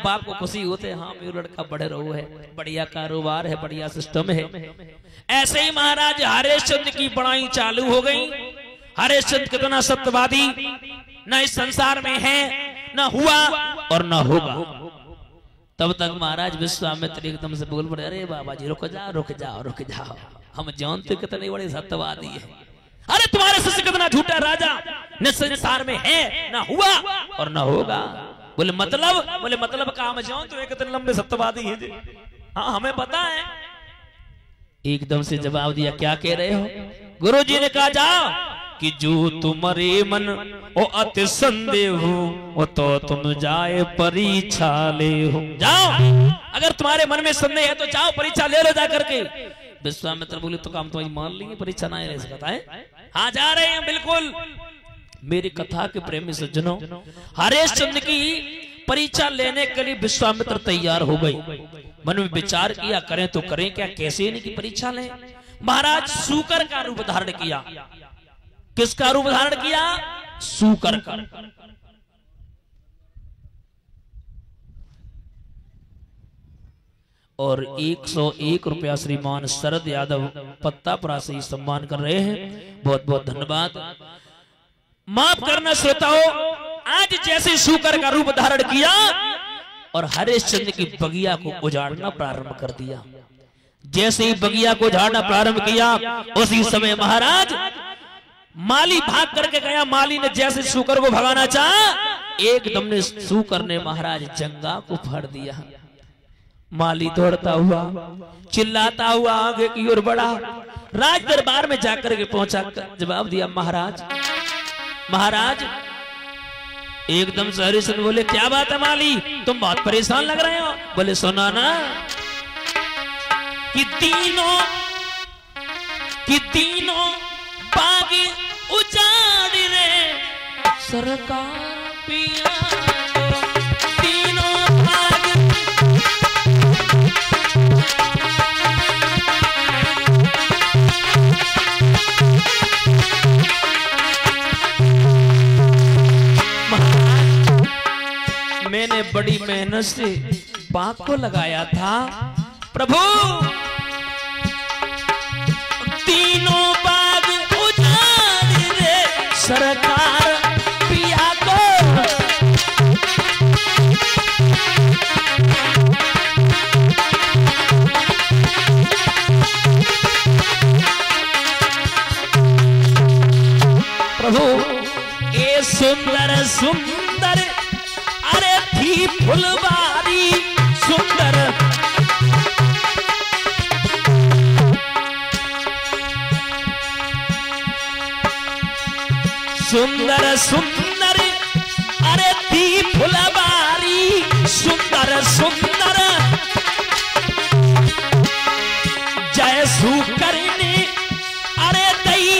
बाप को खुशी होते, हाँ मेरा लड़का बड़े रहो है, बढ़िया कारोबार है, बढ़िया सिस्टम है। ऐसे ही महाराज हरिश्चंद्र की बड़ाई चालू हो गई। हरिश्चंद्र कितना सत्यवादी, न इस संसार में है, न हुआ और न होगा। तब तक महाराज विश्वामित्र एकदम से बोल पड़े, अरे बाबा जी रुक जाओ रुक जाओ रुक जाओ, हम जानते कितने बड़े सत्यवादी है। अरे तुम्हारे शिष्य कितना झूठा राजा, न संसार में है, न हुआ और न होगा। बोले मतलब का हम जानते कितने लंबे सत्यवादी है। हाँ हमें पता है। एकदम से जवाब दिया, क्या कह रहे हो? गुरु जी ने कहा जाओ कि जो तुम्हारे मन ओ अति संदेह हो वो तो तुम जाए परीक्षा ले हो। जाओ, अगर तुम्हारे मन में संदेह है तो जाओ परीक्षा ले लो जा करके। विश्वामित्र बोले तो काम तुम्हारी मान लेंगे, परीक्षा ना ले सकता है। हाँ जा रहे हैं बिल्कुल। मेरी कथा के प्रेमी सज्जनों, हरिश्चंद्र की परीक्षा लेने के लिए विश्वामित्र तैयार हो गई। मन में विचार किया, करें तो करें क्या, कैसे इनकी परीक्षा लें। महाराज सूकर का रूप धारण किया। किसका रूप धारण किया? सूकर का। और 101 रुपया श्रीमान शरद यादव पत्तापुरा से ही सम्मान कर रहे हैं। बहुत बहुत धन्यवाद। माफ करना श्रोताओं, आज जैसे सूकर का रूप धारण किया और हरिश्चंद्र की बगिया को उजाड़ना प्रारंभ कर दिया। जैसे ही बगिया को उजाड़ना प्रारंभ किया उसी समय महाराज माली भाग करके गया। माली ने जैसे सूकर को भगाना चाहा, एकदम ने सूकर ने महाराज जंगा को फाड़ दिया। माली दौड़ता हुआ चिल्लाता हुआ आगे की ओर बढ़ा। राज दरबार में जाकर के पहुंचा, जवाब दिया, महाराज महाराज। एकदम से हरिश्चंद्र बोले, क्या बात है माली, तुम बहुत परेशान लग रहे हो। बोले सुना ना कि तीनों बाग उजाड़ रे सरकार पिया, तीनों बाग मैंने बड़ी मेहनत से बाग को लगाया था प्रभु, तीनों बाग उजाड़ रे सरकार पिया को। प्रभु ये सुंदर सुंदर अरे थी फुलवारी सुंदर, सुंदर सुंदर अरे थी फुलवारी सुंदर सुंदर, जय सूकर ने अरे दई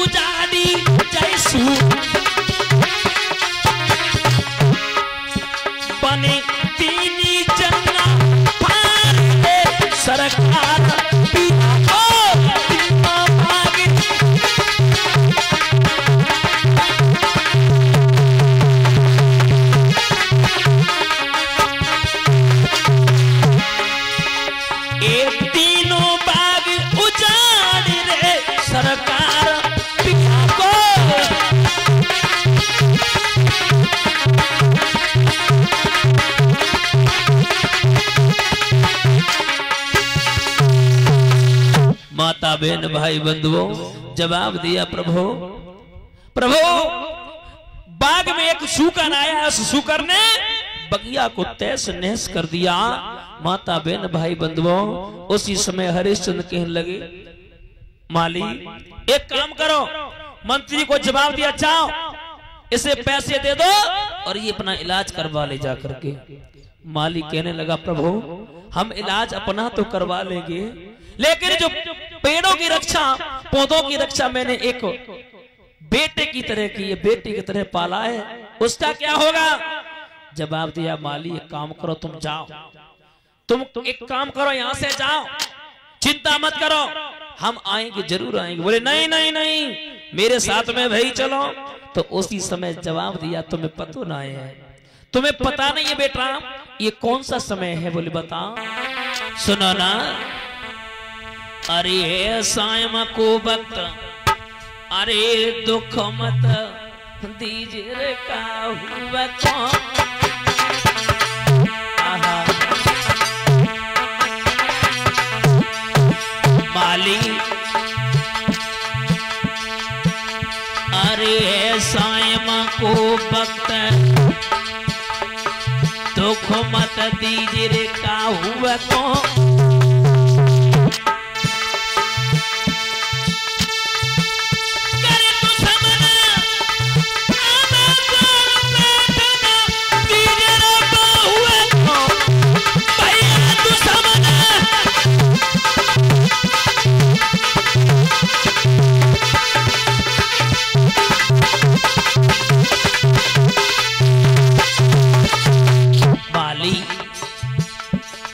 उजाड़ी जय सू बने तीनी जंगा पार दे सरकार पिया को, तीनों भाग एक तीनों बाग उजाड़ रे सरकार पिया को। माता बहन भाई बंधुओं, जवाब दिया, प्रभु प्रभु बाग में एक सूकर आया, उस सूकर ने बगिया को तहस नहस कर दिया। माता बहन भाई बंधुओं, उसी समय हरिश्चंद्र कहने लगे, माली एक काम करो। मंत्री को जवाब दिया, जाओ इसे पैसे दे दो और ये अपना इलाज करवा ले जा करके। माली कहने लगा, प्रभु हम इलाज अपना तो करवा लेंगे, लेकिन जो पेड़ों की रक्षा पौधों की रक्षा मैंने एक बेटे की तरह की, ये बेटे की तरह पाला है, उसका क्या होगा? जवाब दिया, माली एक काम करो, तुम जाओ, तुम एक काम करो, यहां से जाओ, चिंता मत करो, हम आएंगे, जरूर आएंगे। बोले नहीं नहीं नहीं, मेरे साथ में भाई चलो। तो उसी समय जवाब दिया, तुम्हें पता ना है, तुम्हें पता नहीं है बेटा, ये कौन सा समय है? बोले बता। सुनो ना, अरे सायमा को वक्त, अरे दुख मत दीजिए रे काहुआ को। माली अरे सायमा को वक्त दुख मत दीजिए रे काहुआ को।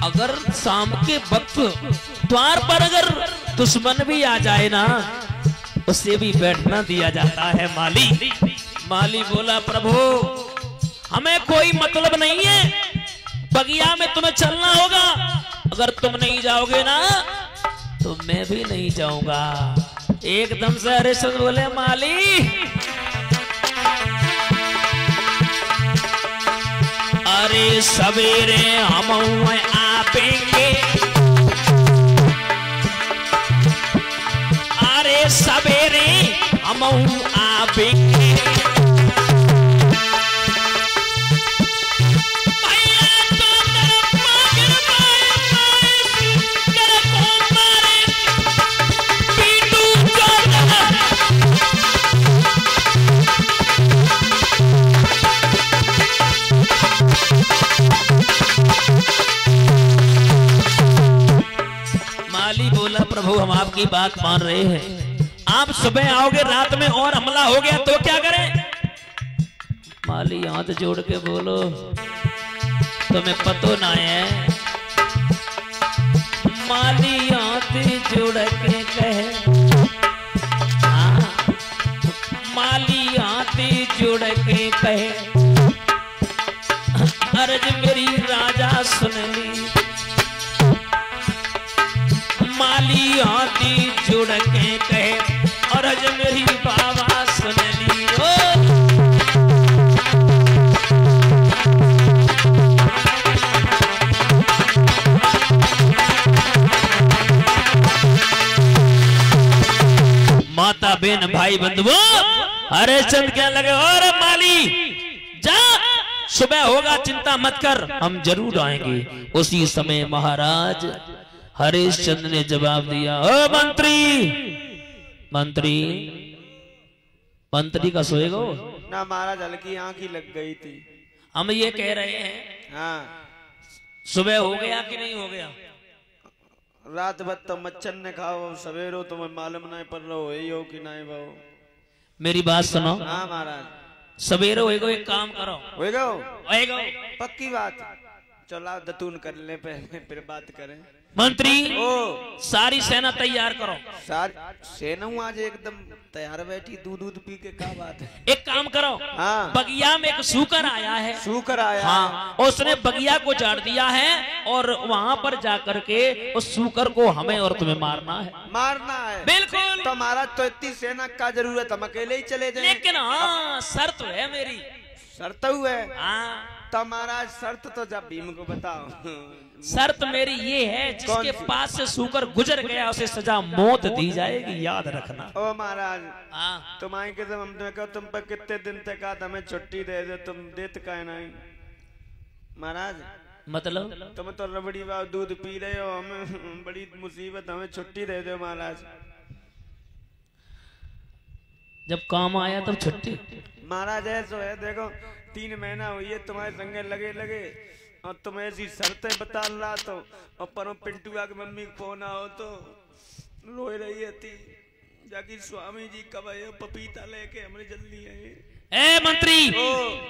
अगर शाम के वक्त द्वार पर अगर दुश्मन भी आ जाए ना, उसे भी बैठना दिया जाता है माली। माली बोला प्रभु हमें कोई मतलब नहीं है, बगिया में तुम्हें चलना होगा, अगर तुम नहीं जाओगे ना तो मैं भी नहीं जाऊंगा। एकदम से हरिश्चंद्र बोले माली अरे सवेरे हम आपेंगे, अरे सवेरे हम आपेंगे। प्रभु हम आपकी बात मान रहे हैं, आप सुबह आओगे रात में और हमला हो गया तो क्या करें? माली हाथ जोड़ के बोलो तुम्हें पतो ना है। माली हाथ जोड़ के कहे, माली हाथ जोड़ के कहे अर्ज मेरी राजा सुन ली। माली हाथी जुड़ के कहे और अज मेरी बाबा सुन ली। माता बहन भाई बंधुओं हरिश्चंद्र कहने लगे और माली जा सुबह होगा चिंता मत कर हम जरूर आएंगे। उसी समय महाराज हरिश्चंद्र ने जवाब दिया ओ मंत्री, मंत्री मंत्री का सोएगा ना महाराज, हल्की आंख ही लग गई थी। हम ये कह रहे हैं हाँ सुबह हो गया कि नहीं हो गया? रात भर तो मच्छर ने खाओ, सवेरो तुम्हें मालूम नहीं पड़ रहा हो कि नहीं भाव। मेरी बात सुनो। हाँ महाराज सवेरे होएगा, एक काम करो होएगा पक्की बात। चलो दतून कर ले पहले फिर बात करें। मंत्री सारी सेना तैयार करो। सेना आज एकदम तैयार बैठी, दूध पी के क्या बात है। एक काम करो हाँ बगिया में एक सूकर आया है, सूकर आया हाँ उसने बगिया को झाड़ दिया है और वहाँ पर जाकर के उस सूकर को हमें और तुम्हें मारना है। बिल्कुल। तो महाराज तो इतनी सेना का जरूरत, हम अकेले ही चले जाए। लेकिन हाँ शर्त है मेरी। शर्त हुए हाँ तो महाराज शर्त तो जब भीम को बताओ। शर्त मेरी ये है जिसके पास से सूकर गुजर गया उसे सजा मौत दी जाएगी, याद रखना। ओ महाराज हाँ तुम आए के हम कहो तुम पर कितने दिन तक हमें छुट्टी दे दे, तुम देते का नहीं महाराज। मतलब तुम तो रबड़ी बाव दूध पी रहे हो, हमें बड़ी मुसीबत, हमें छुट्टी दे दो महाराज। जब काम आया तब छुट्टी महाराज ऐसा है देखो 3 महीना हुई है तुम्हारे संगे लगे और तुम ऐसी शर्तें बता रहा तो और पर पिंटुआ की मम्मी को फोन आओ तो रो रही थी जाकि स्वामी जी कब आए पपीता लेके हमने जल्दी आए। ए मंत्री,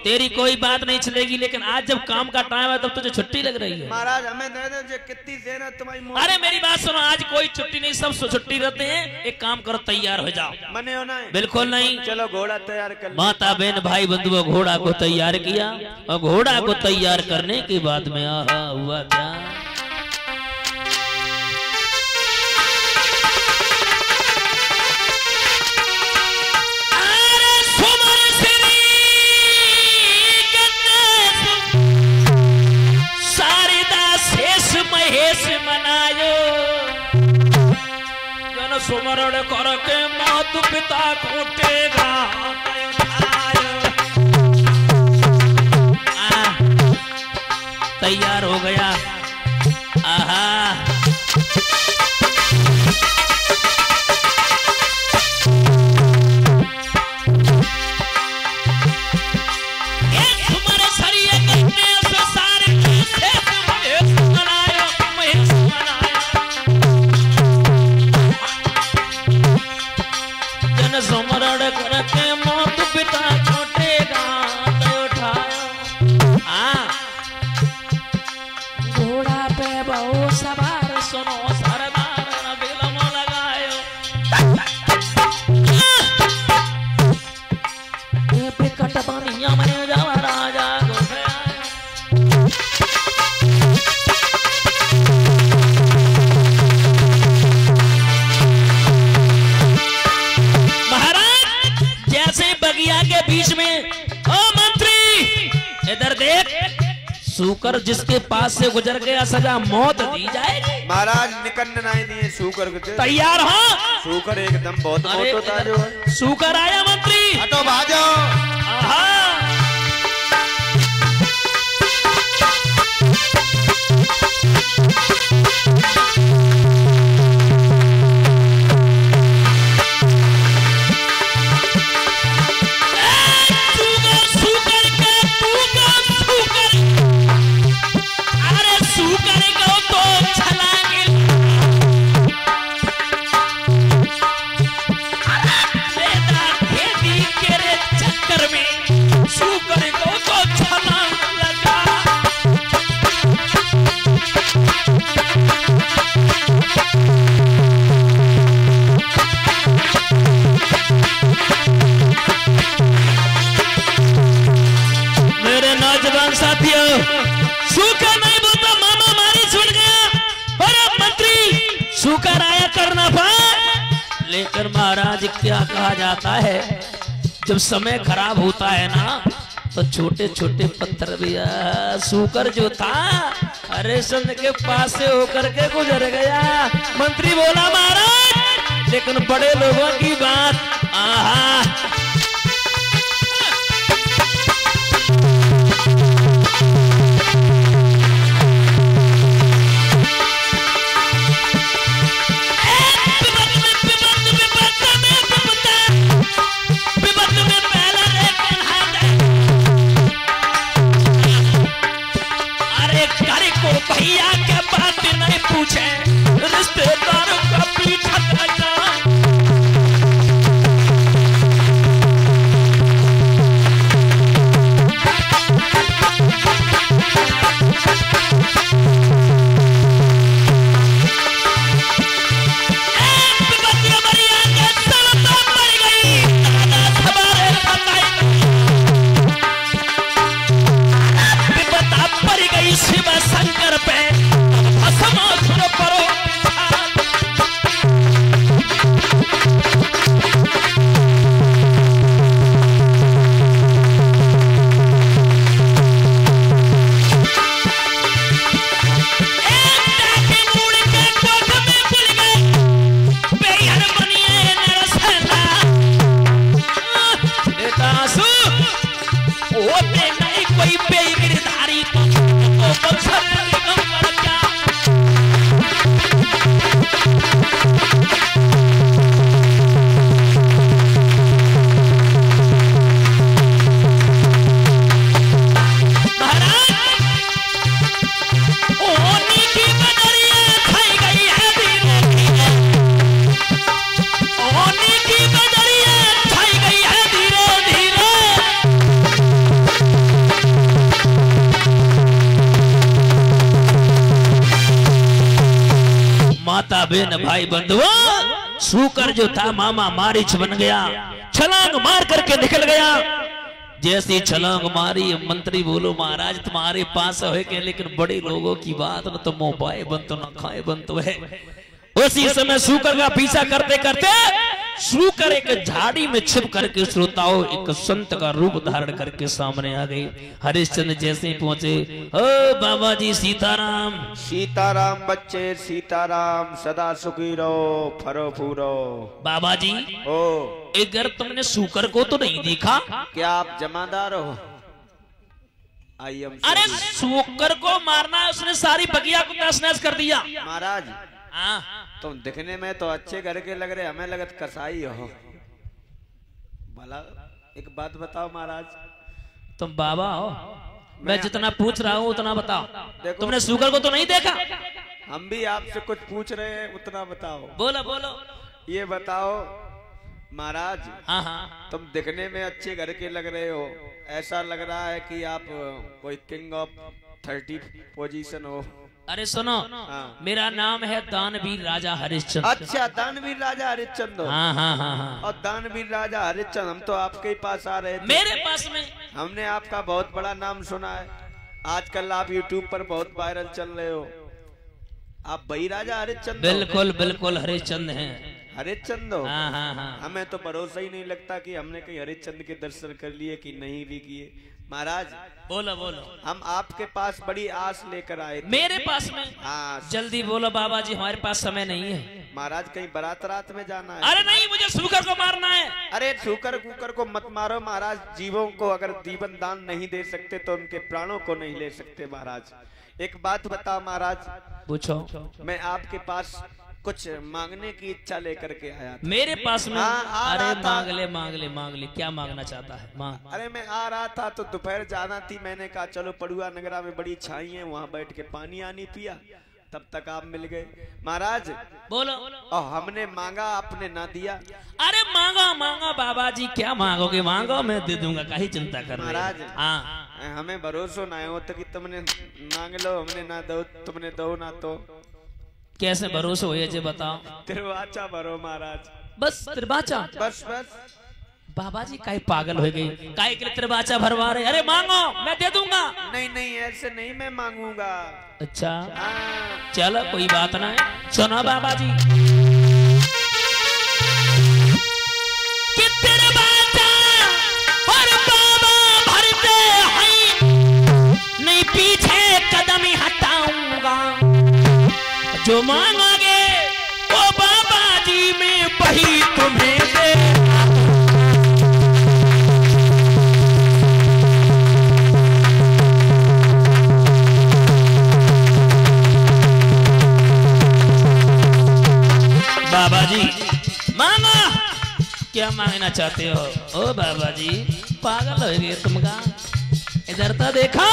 तेरी कोई बात नहीं चलेगी, लेकिन आज जब काम का टाइम है तब तुझे छुट्टी लग रही है। महाराज हमें दे दे कितनी देना तुम्हारी। अरे मेरी बात सुनो, आज कोई छुट्टी नहीं, सब छुट्टी रहते हैं। एक काम करो, तैयार हो जाओ। मने होना है? बिल्कुल नहीं। चलो घोड़ा तैयार कर। माता बहन भाई बंधुओं घोड़ा को तैयार किया, और घोड़ा को तैयार करने के बाद में आहा हुआ क्या। महेश मनायो जन सुमरण करके मातु पिता कोटेगा। तैयार हो गया। आहा सुमरण करके मौत पिता छोटेगा घोड़ा पे बहु सवार सुनो सरदार बिलम लगायो। ये बिकट बनिया में जावा राजा घोड़े के बीच में। ओ मंत्री इधर देख, सूकर जिसके पास से गुजर गया सजा मौत दी जाएगी। महाराज निकलने नहीं दिए सूकर को। तैयार हो? सूकर एकदम बहुत होता है जो है। सूकर आया मंत्री, हटो भाजो। सूकर नहीं बोलता मामा मारी छूट गया। और अब मंत्री सूकर आया करना पाए। लेकर महाराज क्या कहा जाता है, जब समय खराब होता है ना तो छोटे छोटे पत्थर भी। सूकर जो था हरिश्चंद्र के पास से होकर के गुजर गया। मंत्री बोला महाराज, लेकिन बड़े लोगों की बात। आहा भैया के बात नहीं पूछे, रिश्तेदारों का पीछा करना। शिव शंकर पे असमासुर परो। कोई बेगिरधारी बेन भाई बंधुओं, सूकर जो था मामा मारीच बन गया, छलांग मार करके निकल गया। जैसी छलांग मारी मंत्री बोलो महाराज तुम्हारे पास है के, लेकिन बड़े लोगों की बात न तो मोबाइल बन तो न खाए बन तो है। उसी समय सूकर का पीछा करते करते सूकर एक झाड़ी में छिप करके श्रोताओं एक संत का रूप धारण करके सामने आ गई। हरिश्चंद्र जैसे ही पहुंचे, ओ बाबा जी सीताराम। सीताराम बच्चे सीताराम, सदा सुखी रहो फरो फूरो। बाबा जी ओ एक घर तुमने सूकर को तो नहीं देखा? क्या आप जमादार हो? आई एम अरे सूकर को मारना, उसने सारी बगिया को तहस नहस कर दिया। महाराज हाँ तुम दिखने में तो अच्छे घर के लग रहे, हमें लगत कसाई हो। भला एक बात बताओ महाराज, तुम बाबा हो, मैं जितना पूछ रहा हूँ उतना बताओ। देखो तुमने सूकर को तो नहीं देखा? हम भी आपसे कुछ पूछ रहे हैं, उतना बताओ। बोलो बोलो। ये बताओ महाराज, हाँ हाँ तुम दिखने में अच्छे घर के लग रहे हो, ऐसा लग रहा है कि आप कोई किंग ऑफ 30 पोजीशन हो। अरे सुनो, मेरा नाम है दानवीर राजा हरिश्चंद्र। अच्छा दानवीर राजा हरिश्चंद्र। हाँ हाँ हाँ हाँ। और दानवीर राजा हरिश्चंद्र, हम तो आपके ही पास आ रहे थे। मेरे पास में? हमने आपका बहुत बड़ा नाम सुना है, आजकल आप YouTube पर बहुत वायरल चल रहे हो। आप वही राजा हरिश्चंद्र? बिल्कुल बिल्कुल हरिश्चंद्र हैं। हरिश्चंद्र हो? हाँ हाँ हाँ। हमें तो भरोसा ही नहीं लगता कि हमने कहीं हरिश्चंद्र के दर्शन कर लिए कि नहीं भी किए। महाराज बोलो बोलो। हम आपके पास बड़ी आस लेकर आए थे। मेरे पास में? हाँ जल्दी बोलो बाबा जी, हमारे पास समय नहीं है। महाराज कहीं बारात रात में जाना है? अरे नहीं, मुझे सूकर को मारना है। अरे सूकर कुकर को मत मारो महाराज, जीवों को अगर जीवन दान नहीं दे सकते तो उनके प्राणों को नहीं ले सकते। महाराज एक बात बताओ महाराज। पूछो। मैं आपके पास कुछ मांगने की इच्छा लेकर के आया था। मेरे पास में? अरे मांग ले मांग ले मांग ले, क्या मांगना चाहता है मांग। अरे मैं आ रहा था तो दोपहर जाना थी, मैंने कहा चलो पड़ुआ नगरा में बड़ी छाई है, वहाँ बैठ के पानी आनी पिया, तब तक आप मिल गए। महाराज बोलो। और हमने मांगा आपने ना दिया। अरे मांगा मांगा बाबा जी, क्या मांगोगे? मांगो मैं दे दूंगा, काहे चिंता कर रहे महाराज। हाँ हमें भरोसा ना हो तो कि तुमने मांग लो, हमने ना दो, तुमने दो ना तो कैसे भरोसा हो ये बताओ। तिरवाचा भरो महाराज, बस तिरवाचा? बस बस। बाबा जी काहे पागल हो गई, काहे के लिए तिरवाचा भरवा रहे? अरे मांगो मैं दे दूंगा। नहीं नहीं ऐसे नहीं मैं मांगूंगा। अच्छा हाँ। चलो कोई बात ना है, सुनो बाबा जी। कि तिरवाचा और बाबा भरते हैं, नहीं पीछे कदम ही हटाऊंगा। जो मांगोगे वो बाबा जी में वही तुम्हें दे। बाबा जी मांगो, क्या मांगना चाहते हो? ओ बाबा जी पागल हो गए तुम का, इधर तो देखो।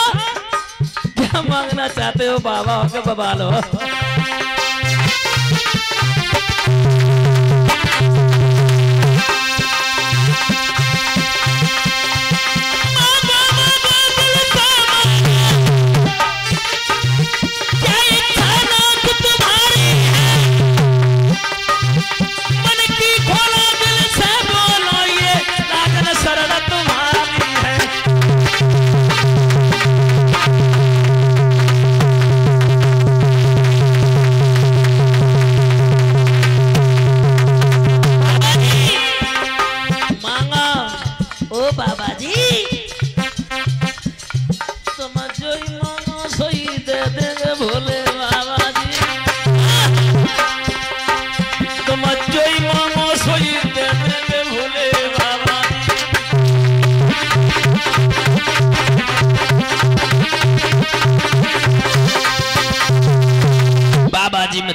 क्या मांगना चाहते हो बाबा? होके बवाल हो।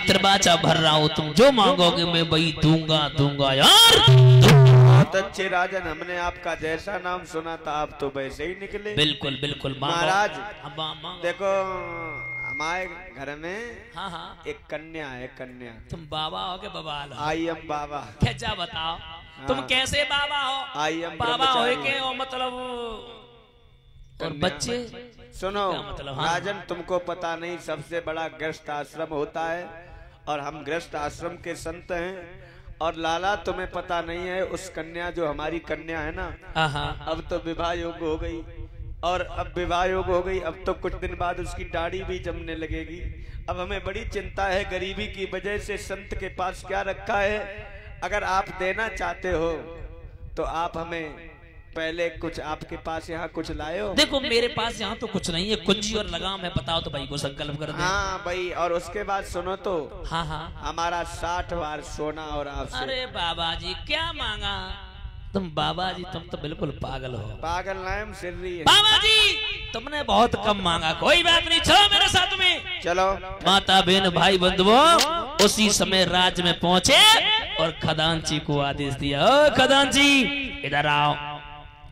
तिरवाचा भर रहा हूँ, तुम जो मांगोगे मैं वही दूंगा दूंगा यार। बहुत अच्छे राजन, हमने आपका जैसा नाम सुना था आप तो वैसे ही निकले। बिल्कुल बिल्कुल महाराज। देखो हमारे घर में हाँ हाँ एक कन्या है, कन्या। तुम बाबा हो के बवाल हो? आई एम बाबा। क्या बताओ तुम कैसे बाबा हो? आई एम बाबा हो के मतलब और बच्चे सुनो मतलब? हाँ। राजन तुमको पता नहीं, सबसे बड़ा गृहस्थ आश्रम होता है और हम गृहस्थ आश्रम के संत हैं। और लाला तुम्हें पता नहीं है, उस कन्या जो हमारी कन्या है ना, अब तो विवाह योग्य हो गई। और अब विवाह योग्य हो गई, अब तो कुछ दिन बाद उसकी दाढ़ी भी जमने लगेगी। अब हमें बड़ी चिंता है, गरीबी की वजह से संत के पास क्या रखा है। अगर आप देना चाहते हो तो आप हमें पहले कुछ आपके पास यहाँ कुछ लाए हो। देखो मेरे पास यहाँ तो कुछ नहीं है, कुंजी और लगाम है, बताओ तो भाई को संकल्प कर दे। हाँ भाई, और उसके बाद सुनो तो, हाँ हाँ, हमारा 60 बार सोना और आपसे। अरे बाबा जी क्या मांगा तुम? बाबा जी तुम तो बिल्कुल पागल हो। पागल नाम सिर्री है बाबा जी, तुमने बहुत कम मांगा। कोई बात नहीं, चलो मेरे साथ में चलो। माता बहन भाई बंधुओं उसी समय राज में पहुंचे और खजांची को आदेश दिया, ओ खजांची इधर आओ।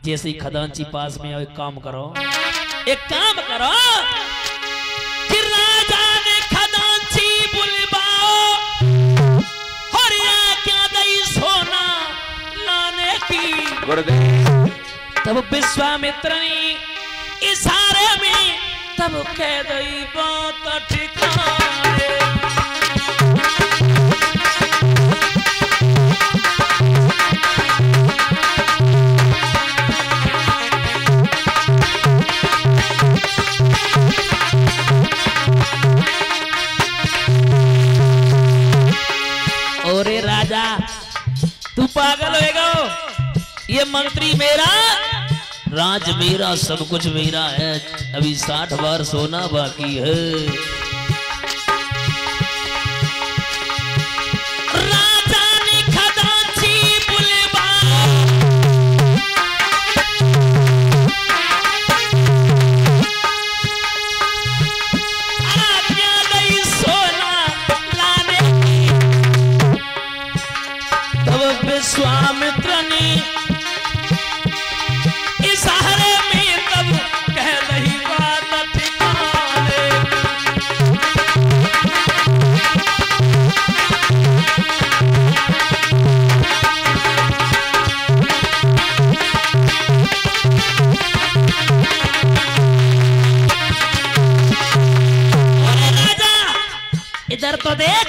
जैसे ही खजांची पास में आओ, एक काम करो कि राजा ने खजांची बुलवाओ और क्या दई सोना लाने की। गुरुदेव तब विश्वामित्र ने इशारे में तब कह दई बात ठिकाने। ओरे राजा तू पागल होएगा, ये मंत्री मेरा, राज मेरा, सब कुछ मेरा है। अभी 60 बार सोना बाकी है। राजा ने खजांची बुलवाया, आज्ञा दई सोना लाने की। तब विश्वामित्र ने इशारे में तब कह दही बात ठिकाने। अरे राजा इधर तो देख,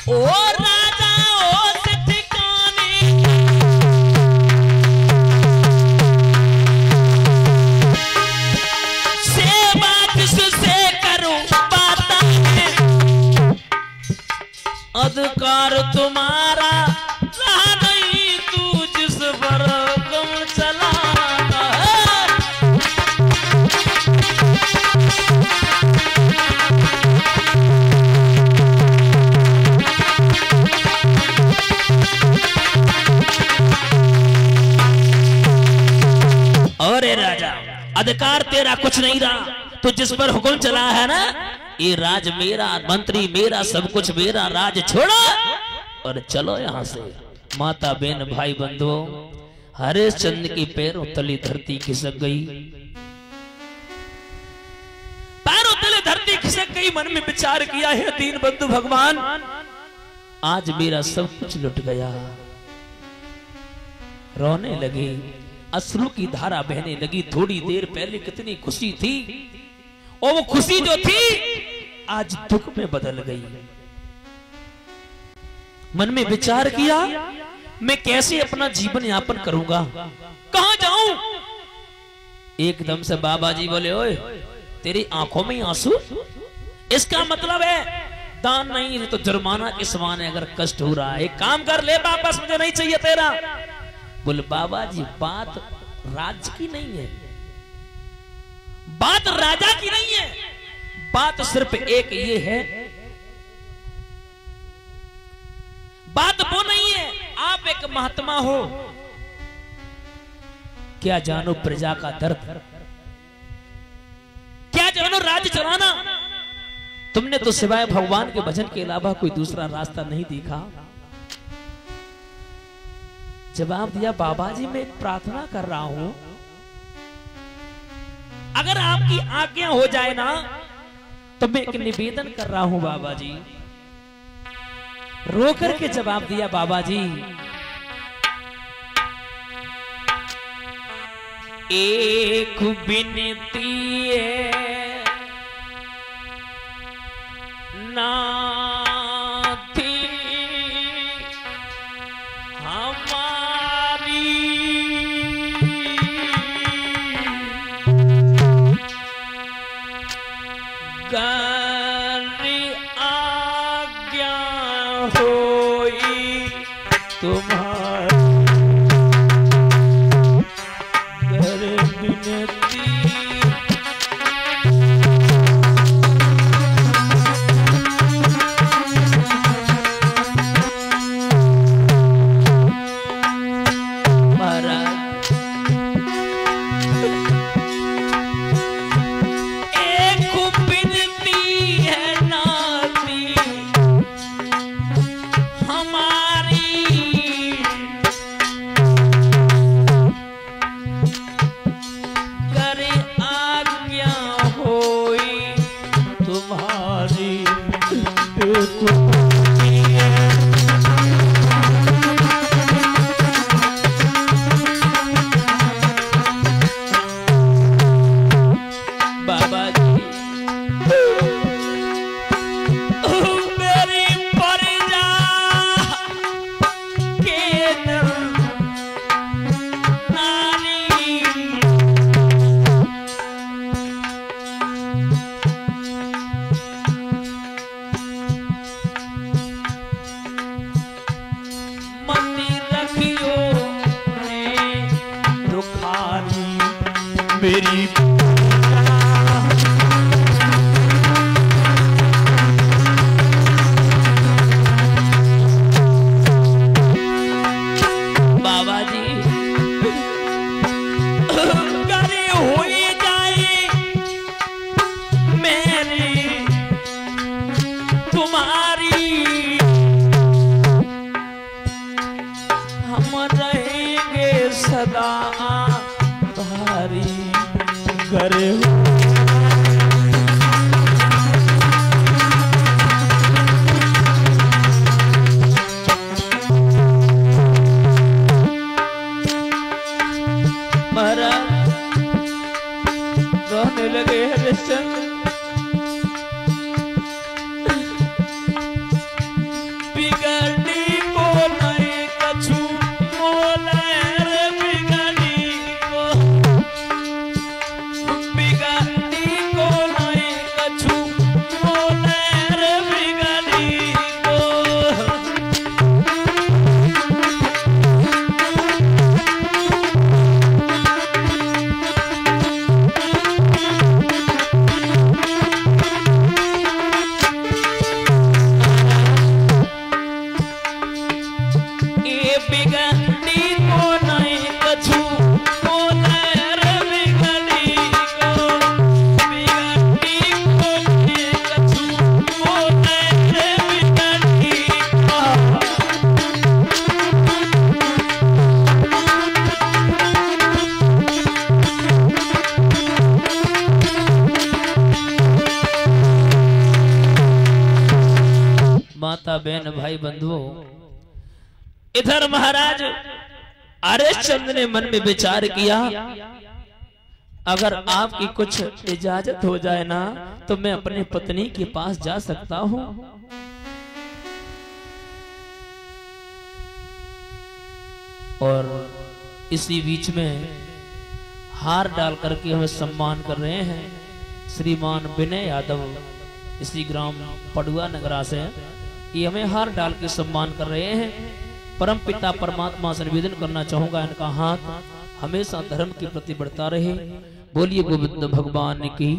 ओ राजा ओ ठिकाने। अधिकार तुम्हारा रहा नहीं, तू जिस पर हुक्म चलाता है। अरे राजा अधिकार तेरा कुछ नहीं रहा, तो जिस पर हुक्म चला है ना, ये राज मेरा, मंत्री मेरा, सब कुछ मेरा। राज छोड़ो और चलो यहाँ से। माता बहन भाई बंधुओं, हरिश्चंद्र के पैरों तले धरती खिसक गई, पैरों तले धरती खिसक गई। मन में विचार किया है, दीन बंधु भगवान आज मेरा सब कुछ लुट गया। रोने लगे, अश्रु की धारा बहने लगी। थोड़ी देर पहले कितनी खुशी थी, और वो खुशी जो थी आज दुख में बदल गई। मन में विचार किया, मैं कैसे अपना जीवन यापन करूंगा, कहां जाऊं। एकदम से बाबा जी बोले, ओए तेरी आंखों में आंसू, इसका मतलब है दान नहीं तो जुर्माना के समान है। अगर कष्ट हो रहा है एक काम कर ले, वापस मुझे नहीं चाहिए तेरा। बोले बाबा जी बात राज्य की नहीं है, बात राजा की नहीं है, बात सिर्फ एक ये है, बात वो नहीं है, आप एक महात्मा हो, क्या जानो प्रजा का दर्द, क्या जानो राज्य चलाना। तुमने तो सिवाय भगवान के भजन के अलावा कोई दूसरा रास्ता नहीं देखा। जवाब दिया, बाबा जी मैं एक प्रार्थना कर रहा हूं, अगर आपकी आज्ञा हो जाए ना तो मैं एक निवेदन कर रहा हूं बाबा जी। रो करके जवाब दिया, बाबा जी एक विनती है ना तुम्हारी बाबा जी मेरी परिजा के नारी मती रखियो ने दुखारी मेरी बाबा जी करे हुई जाए मेरी तुम्हारी हम रहेंगे सदा भारी करे महाराज रोने लगे हरिश्चंद्र बिगड़ी को नहीं कछु बोले रे बिगड़ी को नहीं कछु बोले रे बिगड़ी को बिगड़ी को नहीं कछु बोले रे बिगड़ी को बिगड़ी को नहीं कछु बोले रे बिगड़ी को माता बहन भाई बंधुओं इधर महाराज हरिश्चंद्र ने मन में विचार किया अगर आपकी कुछ इजाजत हो जाए ना तो मैं अपनी पत्नी के पास जा सकता हूं। और इसी बीच में हार डाल करके हमें सम्मान कर रहे हैं श्रीमान विनय यादव इसी ग्राम पडुआ नगरा से। ये हमें हार डाल के सम्मान कर रहे हैं। परम पिता परमात्मा से निवेदन करना चाहूंगा इनका हाथ हमेशा धर्म के प्रति बढ़ता रहे। बोलिए गोविंद भगवान की।